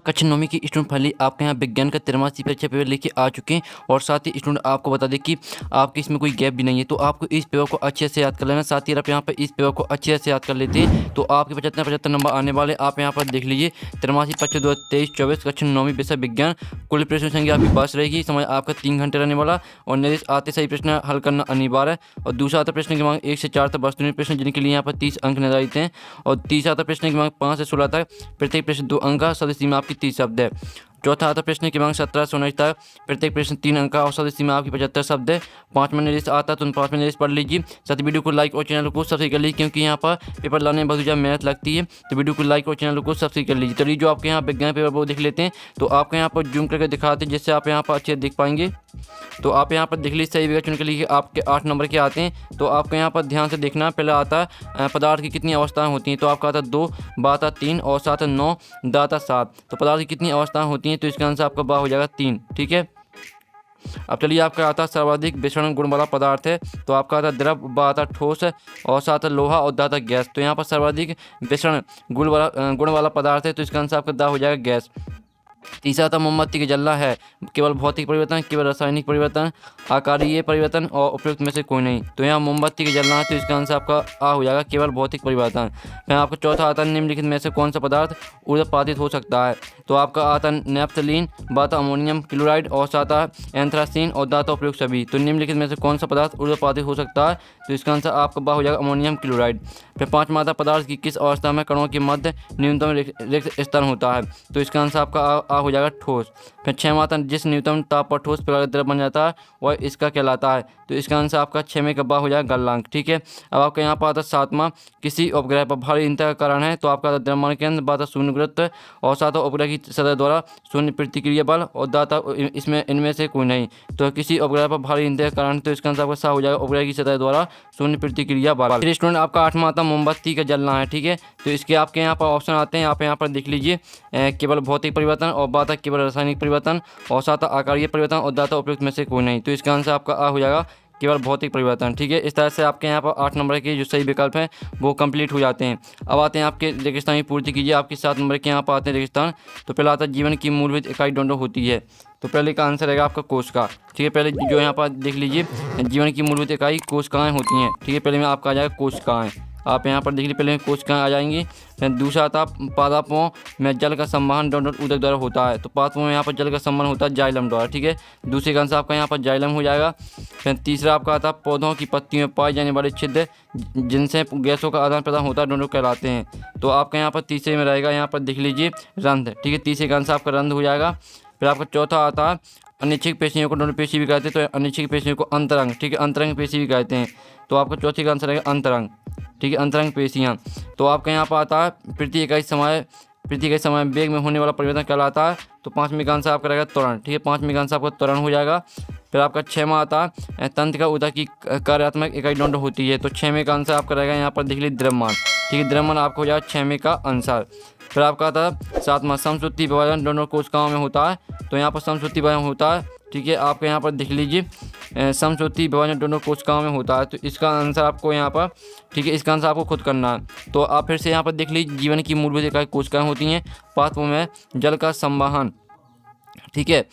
कक्षा 9वीं की student finally आपके यहाँ विज्ञान का 13वीं परीक्षा पेपर लेके आ चुके हैं। और साथ ही स्टूडेंट आपको बता दें कि आपके इसमें कोई गैप भी नहीं है, तो आपको इस पेपर को अच्छे से याद कर लेना। साथ ही आप यहाँ पर इस पेपर को अच्छे से याद कर लेते हैं तो आपके 75 नंबर आने वाले। आप यहाँ पर देख लीजिए 13वीं परीक्षा 2023-24 कक्षा 9वीं विषय विज्ञान। कुल प्रश्न संख्या आपकी 5 रहेगी। समय आपका 3 घंटे रहने वाला और निर्देश आते सही प्रश्न हल करना अनिवार्य है। और दूसरा आता प्रश्न की मांग 1 से 4 तक वस्तुनिष्ठ प्रश्न, जिनके लिए यहाँ पर 30 अंक निर्धारित हैं। और तीसरा आता प्रश्न की मांग 5 से 16 तक, प्रत्येक प्रश्न 2 अंक का, सदस्य सीमा आपकी 30 शब्द है। चौथा आता प्रश्न की मांग 17 से 19 तक, प्रत्येक प्रश्न 3 अंक का और सदस्य सीमा आपकी 75 शब्द है। 5वां निर्देश आता है तो 5वां निर्देश पढ़ लीजिए। साथ ही वीडियो को लाइक और चैनल को सब्सक्राइब कर लीजिए, क्योंकि यहाँ पर पेपर लाने में बहुत ज़्यादा मेहनत लगती है। तो वीडियो को लाइक और चैनल को सब्सक्राइब कर लीजिए। चलिए जो आपके यहाँ विज्ञान पेपर वो देख लेते हैं। तो आपको यहाँ पर जूम करके दिखाते हैं जिससे आप यहाँ पर अच्छे देख पाएंगे। तो आप यहाँ पर देख लीजिए, सही विकल्प चुन के लिए आपके 8 नंबर के आते हैं। तो आपको यहाँ पर ध्यान से देखना। पहले आता है पदार्थ की कितनी अवस्थाएं होती हैं। तो आपका आता है 2, बाता 3 और साथ 9, दाता 7। तो पदार्थ की कितनी अवस्थाएं होती हैं, तो इसका आंसर आपका बा हो जाएगा 3। ठीक है। अब चलिए आपका आता सर्वाधिक विषण गुण वाला पदार्थ है। तो आपका आता द्रव, बा आता ठोस और साथ लोहा और दाता गैस। तो यहाँ पर सर्वाधिक विषण गुण वाला पदार्थ है, तो इसका आंसर आपका दा हो जाएगा गैस। तीसरा था मोमबत्ती के जलना है। केवल भौतिक परिवर्तन, केवल रासायनिक परिवर्तन, आकारीय परिवर्तन और उपयुक्त में से कोई नहीं। तो यहाँ मोमबत्ती के जलना है, तो इसका आंसर आपका आ हो जाएगा केवल भौतिक परिवर्तन। फिर आपका चौथा आता है निम्नलिखित में से कौन सा पदार्थ ऊर्ध्वपातित हो सकता है। तो आपका आता है नेफ्थलीन, बाता अमोनियम क्लोराइड और साथ एंथ्रासीन और दाता उपयुक्त सभी। तो निम्नलिखित में से कौन सा पदार्थ ऊर्ध्वपातित हो सकता है, तो इसका आंसर आपका बा हो जाएगा अमोनियम क्लोराइड। फिर 5वां आता पदार्थ की किस अवस्था में कणों के मध्य न्यूनतम रिक्त स्थान होता है। तो इसका आंसर आपका आ हो जाएगा ठोस। फिर 6वां आता जिस न्यूनतम ताप पर ठोस प्रकार का द्रव बन जाता है वह इसका कहलाता है। तो इसका आंसर आपका 6वें का बा हो जाएगा गलनांक। ठीक है। अब आपका यहाँ पर आता 7वां किसी उपग्रह पर भारी इंधन का कारण है। तो आपका द्रव्यमान केंद्र, बाता शून्य गुरुत्व और साथ उपग्रह की सतह द्वारा शून्य प्रतिक्रिया बल और दाता इसमें इनमें से कोई नहीं। तो किसी उपग्रह पर भारी इंधन का कारण, तो इसका आंसर आपका सा हो जाएगा उपग्रह की सतह द्वारा शून्य प्रतिक्रिया बल। फिर स्टूडेंट आपका 8वां आता मोमबत्ती का जलना है। ठीक है। तो इसके आपके यहाँ पर ऑप्शन आते हैं। आप यहाँ पर देख लीजिए केवल भौतिक परिवर्तन और बाता केवल रासायनिक परिवर्तन और साथ आकारीय परिवर्तन और दाता उपयुक्त में से कोई नहीं। तो इसका आंसर आपका आ हो जाएगा केवल भौतिक परिवर्तन। ठीक है। इस तरह से आपके यहाँ पर 8 नंबर के जो सही विकल्प हैं वो कंप्लीट हो जाते हैं। अब आते हैं आपके रेगिस्तान की पूर्ति कीजिए। आपके 7 नंबर के यहाँ पर आते हैं रेगिस्तान। तो पहला आता है जीवन की मूलभूत इकाई ढूंढो होती है। तो पहले का आंसर रहेगा आपका कोशिका। ठीक है। पहले जो यहाँ पर देख लीजिए जीवन की मूलभूत इकाई कोशिकाएं होती हैं। ठीक है। पहले में आपका आ जाएगा कोशिकाएं। आप यहाँ पर देख लीजिए पहले कोशिकाएं आ जाएंगी। फिर दूसरा आता पादपों में जल का संवहन डोनट उदक द्वारा होता है। तो पादपों में यहाँ पर जल का संवहन होता है जाइलम द्वारा। ठीक है। दूसरे का आंसर आपका यहाँ पर जाइलम हो जाएगा। फिर तीसरा आपका आता है पौधों की पत्तियों में पाए जाने वाले छिद्र जिनसे गैसों का आदान प्रदान होता है डोनट कहलाते हैं। तो आपका यहाँ पर तीसरे में रहेगा, यहाँ पर देख लीजिए रंध्र। ठीक है। तीसरे का आंसर आपका रंध्र हो जाएगा। फिर आपका चौथा आता है अनिच्छिक पेशियों को डोनट पेशी भी कहते हैं। तो अनिच्छिक पेशियों को अंतरंग, ठीक है, अंतरंग पेशी भी कहते हैं। तो आपका चौथे का आंसर रहेगा अंतरंग। ठीक है। अंतरंग पेशियाँ। तो आपका यहाँ पर आता है प्रति इकाई समय वेग में होने वाला परिवर्तन कहलाता है। तो 5वें का आंसर आपका रहेगा त्वरण। ठीक है। 5वें का आंसर आपका त्वरण हो जाएगा। फिर आपका 6वां आता है तंत्र का ऊतक की कार्यात्मक इकाई डोनट होती है। तो 6वें का आंसर आपका रहेगा यहाँ पर देख लीजिए द्रव्यमान। ठीक है। द्रव्यमान आपका हो जाएगा 6वें का आंसर। फिर आपका आता है 7वां समसूत्री विभाजन दोनों कोशिकाओं में होता है। तो यहाँ पर समसूत्री विभाजन होता है। ठीक है। आपको यहाँ पर देख लीजिए समसूत्री विभाजन दोनों कोशिकाओं में होता है। तो इसका आंसर आपको यहाँ पर, ठीक है, इसका आंसर आपको खुद करना है। तो आप फिर से यहाँ पर देख लीजिए जीवन की मूलभूत इकाई कोशिकाएं होती हैं। पादपों में जल का संवहन, ठीक है,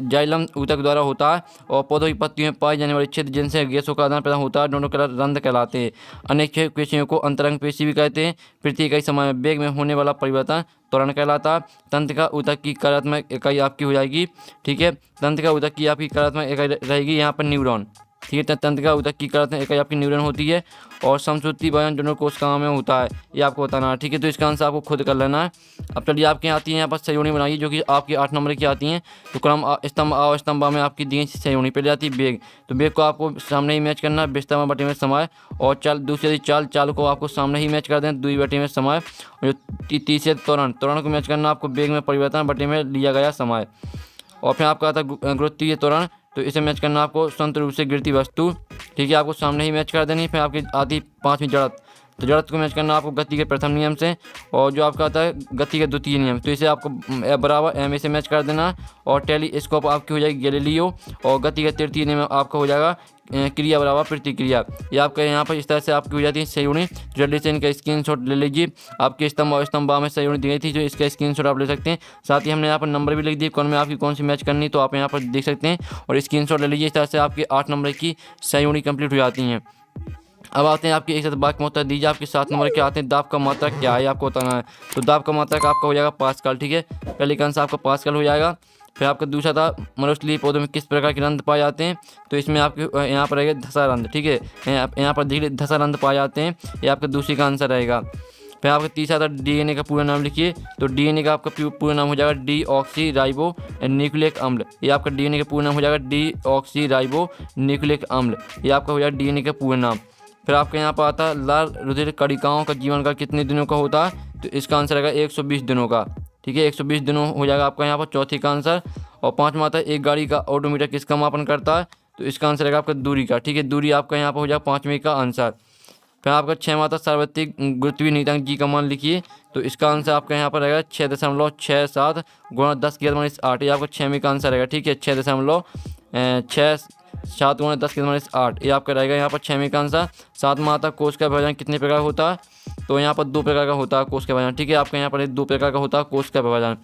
जाइलम ऊतक द्वारा होता है। और पौधों की पत्तियों में पाए जाने वाले छिद्र जिनसे गैसों का आदान प्रदान होता है दोनों रंध्र कहलाते हैं। अनेक पेशियों को अंतरंग पेशी भी कहते हैं। प्रति इकाई समय में वेग में होने वाला परिवर्तन त्वरण कहलाता है। तंत्र का ऊतक की कार्यात्मक इकाई आपकी हो जाएगी। ठीक है। तंत्र का ऊतक की आपकी कार्यात्मक इकाई रहेगी यहाँ पर न्यूरॉन। ठीक है। तंत्र का ऊतक की कार्यात्मक इकाई आपकी न्यूरॉन होती है। और समसूत्री विभाजन दोनों कोशिकाओं में होता है, ये आपको बताना है। ठीक है। तो इसका आंसर आपको खुद कर लेना है। अब चलिए आपके आती हैं यहाँ पर सहयोगी बनाइए जो कि आपकी 8 नंबर की आती हैं। तो क्रम स्तंभ आ और स्तंभ में आपकी दी सहयोगी। पहले आती है बेग। तो बेग को आपको सामने ही मैच करना है, बिस्तर बटे में समय। और चाल दूसरी चाल को आपको सामने ही मैच कर दें, 2 बटे में समय। और जो तीसरे त्वरण को मैच करना आपको बेग में परिवर्तन बटे में लिया गया समय। और फिर आपका आता है गुरुत्वीय त्वरण। तो इसे मैच करना आपको स्वतंत्र रूप से गिरती वस्तु। ठीक है। आपको सामने ही मैच कर देनी। फिर आपकी आती 5वीं जड़त्व। तो जड़त्व को मैच करना आपको गति के प्रथम नियम से, और जो आपका आता है गति के द्वितीय नियम, तो इसे आपको F बराबर ma से मैच कर देना। और टेलीस्कोप आपकी हो जाएगी गैलीलियो, और गति का तृतीय नियम आपका हो जाएगा क्रिया बराबर प्रतिक्रिया। ये आपका यहाँ पर इस तरह से आपकी हो जाती है संयुनी। जल्दी से इनका स्क्रीनशॉट ले लीजिए। आपके स्तंभ और स्तंभ में संयुनी दी गई थी, जो इसका स्क्रीनशॉट आप ले सकते हैं। साथ ही हमने यहाँ पर नंबर भी लिख दिए कौन में आपकी कौन सी मैच करनी, तो आप यहाँ पर देख सकते हैं और स्क्रीनशॉट ले लीजिए। इस तरह से आपकी 8 नंबर की संयुनी कंप्लीट हो जाती हैं। अब आते हैं आपके एक साथ बात में उत्तर दीजिए। आपके 7 नंबर के आते हैं दाब का मात्रक क्या है, आपको बताना है। तो दाब का मात्रक आपका हो जाएगा पास्कल। ठीक है, पहले का आंसर आपका पास्कल हो जाएगा। फिर आपका दूसरा था मनुष्यलीय पौधों में किस प्रकार के रंध्र पाए जाते हैं, तो इसमें आपके यहाँ पर रहेगा धसा रंध्र। ठीक है, यहाँ पर देखिए धसा रंध्र पाए जाते हैं, ये आपका दूसरी का आंसर रहेगा। फिर आपका तीसरा था डीएनए का पूरा नाम लिखिए। तो डीएनए का आपका पूरा नाम हो जाएगा डीऑक्सी राइबो न्यूक्लिक अम्ल। ये आपका डीएनए का पूरा नाम हो जाएगा डीऑक्सी राइबो न्यूक्लिक अम्ल। ये आपका हो जाएगा डीएनए का पूरा नाम। फिर आपके यहाँ पर आता है लाल रुधिर कणिकाओं का जीवन काल कितने दिनों का होता है, तो इसका आंसर रहेगा 120 दिनों का। ठीक है, 120 दिनों हो जाएगा आपका यहाँ पर चौथी का आंसर। और पाँचवा आता है एक गाड़ी का ऑडोमीटर किसका मापन करता है, तो इसका आंसर रहेगा आपका दूरी का। ठीक है, दूरी आपका यहाँ पर हो जाएगा पाँचवें का आंसर। फिर आपका 6वां था सार्वत्रिक गुरुत्वीय नियतांक जी का मान लिखिए। तो इसका आंसर आपका यहाँ पर रहेगा 6.67 गुणा 10⁻8। ये आपका 6वें का आंसर रहेगा। ठीक है, 6.67 गुणा 10⁻8 ये आपका रहेगा यहाँ पर 6वें का आंसर। 7वां आता कोष का विभाजन कितने प्रकार का होता है, तो यहाँ पर 2 प्रकार का होता है कोष का विभाजन। ठीक है, आपका यहाँ पर 2 प्रकार का होता है कोष का विभाजन।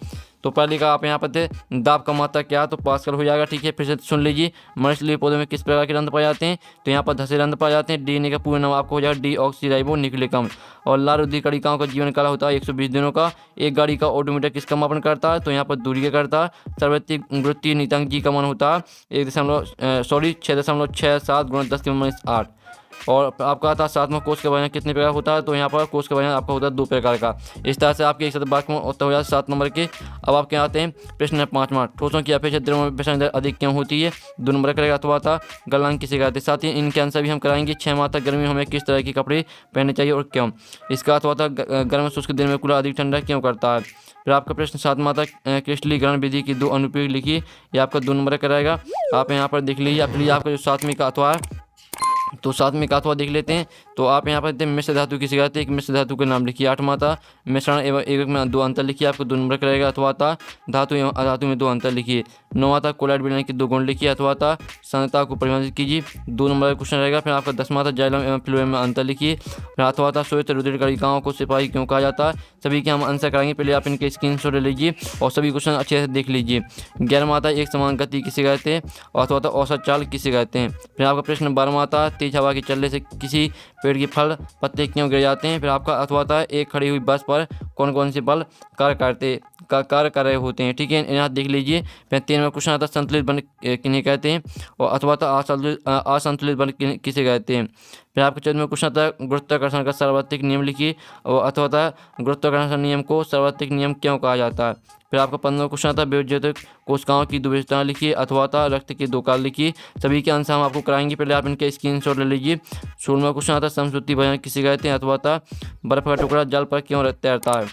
तो पहले का आप यहाँ पर थे दाब का मात्रक क्या, तो पास्कल हो जाएगा। ठीक है, फिर से सुन लीजिए। मनुष्यलीय पौधों में किस प्रकार के रंध्र पाए जाते हैं, तो यहाँ पर धसे रंध्र पाए जाते हैं। डीएनए का पूरा नाम आपको हो जाएगा डीऑक्सी राइबो न्यूक्लिक अम्ल। और लाल रुधिर कणिकाओं का जीवन काल होता है 120 दिनों का। एक गाड़ी का ऑडोमीटर किसका मापन करता है, तो यहाँ पर दूरी का करता है। सार्वत्रिक गुरुत्वीय नियतांक जी का मान होता है 6.67 गुणा 10⁻8। और आपका आता है 7वां कोष का विभाजन कितने प्रकार होता है, तो यहाँ पर कोष का विभाजन आपका होता है 2 प्रकार का। इस तरह से आपके एक साथ बात में उत्तर हो जाता है 7 नंबर के। अब आपके आते हैं प्रश्न 5वां, ठोसों की अपेक्षा द्रव्यों में विषाक्त अधिक क्यों होती है, 2 नंबर करेगा। अथवा था गलनांक किसे कहते हैं। साथ ही इनके आंसर भी हम कराएंगे। 6 माह तक गर्मी में हमें किस तरह के कपड़े पहनने चाहिए और क्यों। इसका अथवा था गर्म शुष्क दिन में कूलर अधिक ठंडा क्यों करता है। फिर आपका प्रश्न 7 माह तक क्रिस्टलीकरण विधि की 2 अनुप्रयोग लिखिए। ये आपका 2 नंबर कराएगा। आप यहाँ पर देख लीजिए। आप आपका जो 7वीं का अथवा है, तो 7वीं का अथवा देख लेते हैं। तो आप यहाँ पर मिश्र धातु किसे कहते हैं, एक मिश्र धातु के नाम लिखिए। 8वां था मिश्रण एवं एक में 2 अंतर लिखिए, आपको 2 नंबर रहेगा। अथवा था धातु एवं अधातु में 2 अंतर लिखिए। 9वां था कोलाइड बनाने के 2 गुण लिखिए। अथवा था सांद्रता को परिभाषित कीजिए, 2 नंबर का क्वेश्चन रहेगा। फिर आपका 10वां था जाइलम एवं फ्लोएम में अंतर लिखिए। फिर अथवा था श्वेत रुधिर कणिकाओं को सिपाही क्यों कहा जाता है। सभी के हम आंसर कराएंगे, पहले आप इनके स्क्रीनशॉट ले लीजिए और सभी क्वेश्चन अच्छे से देख लीजिए। 11वां था एक समान गति किसे कहते हैं, और अथवा था औसत चाल किसे कहते हैं। फिर आपका प्रश्न 12वां था तेज हवा के चलने से किसी पेड़ के फल पत्ते क्यों गिर जाते हैं। फिर आपका अथवा था एक खड़ी हुई बस पर कौन कौन से बल कार्य कर रहे होते हैं। ठीक है, यहाँ देख लीजिए। फिर 13वां क्वेश्चन आता संतुलित बल किन्हें कहते हैं, और अथवा था असंतुलित बल किसे कहते हैं। फिर आपका 14वां क्वेश्चन आता है गुरुत्वाकर्षण का सार्वत्रिक नियम लिखिए, और अथवा था गुरुत्वाकर्षण नियम को सार्वत्रिक नियम क्यों कहा जाता है। फिर आपका 15वां क्वेश्चन आता है विभज्य कोशिकाओं की 2 विशेषताएं लिखिए। अथवा था रक्त के 2 काल लिखिए। सभी के आंसर हम आपको कराएंगे, पहले आप इनके स्क्रीनशॉट ले लीजिए। 16वां क्वेश्चन आता है समश्रुति भजन किसे कहते हैं। अथवा था बर्फ का टुकड़ा जल पर क्यों तैरता है।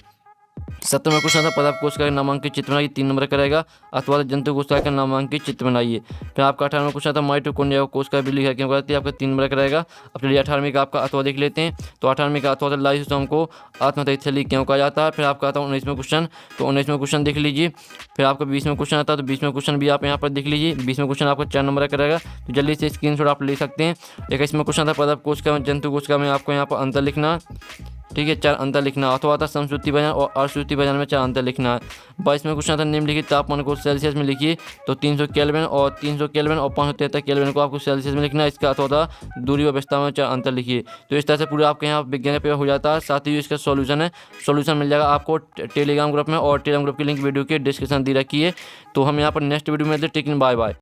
17वां क्वेश्चन था पदार्थ कोशिका के नामांकित चित्र बनाइए, 3 नंबर करेगा। अथवा जंतु कोशिका का नामांकित चित्र बनाइए। फिर आपका 18वां क्वेश्चन था माइटोकॉन्ड्रिया कोशिका बिजली क्यों करती है, आपका 3 नंबर करेगा। अब चलिए 18वें का आपका अथवा देख लेते हैं। तो 18वें का अथवा लाइसोसोम को आत्महत्या थैली क्यों कहा जाता है। फिर आपका आता है 19वां क्वेश्चन, तो 19वां क्वेश्चन देख लीजिए। फिर आपका 20वां क्वेश्चन आता है, तो 20वां क्वेश्चन भी आप यहाँ पर देख लीजिए। 20वां क्वेश्चन आपका 4 नंबर करेगा, तो जल्दी से स्क्रीनशॉट आप ले सकते हैं। 21वां क्वेश्चन था पदार्थ कोशिका में जंतु कोशिका में आपको यहाँ पर अंतर लिखना। ठीक है, 4 अंतर लिखना। अथवा था समश्रुति भजन और अश्रुति भजन में 4 अंतर लिखना है। 22वां क्वेश्चन था निम्नलिखित तापमान को सेल्सियस में लिखिए। तो 300 केल्विन और 573 केल्विन को आपको सेल्सियस में लिखना है। इसका अथवा था दूरी व व्यवस्था में 4 अंतर लिखिए। तो इस तरह से पूरा आपके यहाँ विज्ञान का पेपर हो जाता है। साथ ही इसका सॉल्यूशन है, सॉल्यूशन मिल जाएगा आपको टेलीग्राम ग्रुप में, और टेलीग्राम ग्रुप की लिंक वीडियो के डिस्क्रिप्शन दी रखी है। तो हम यहाँ पर नेक्स्ट वीडियो में मिलते हैं। Take bye bye.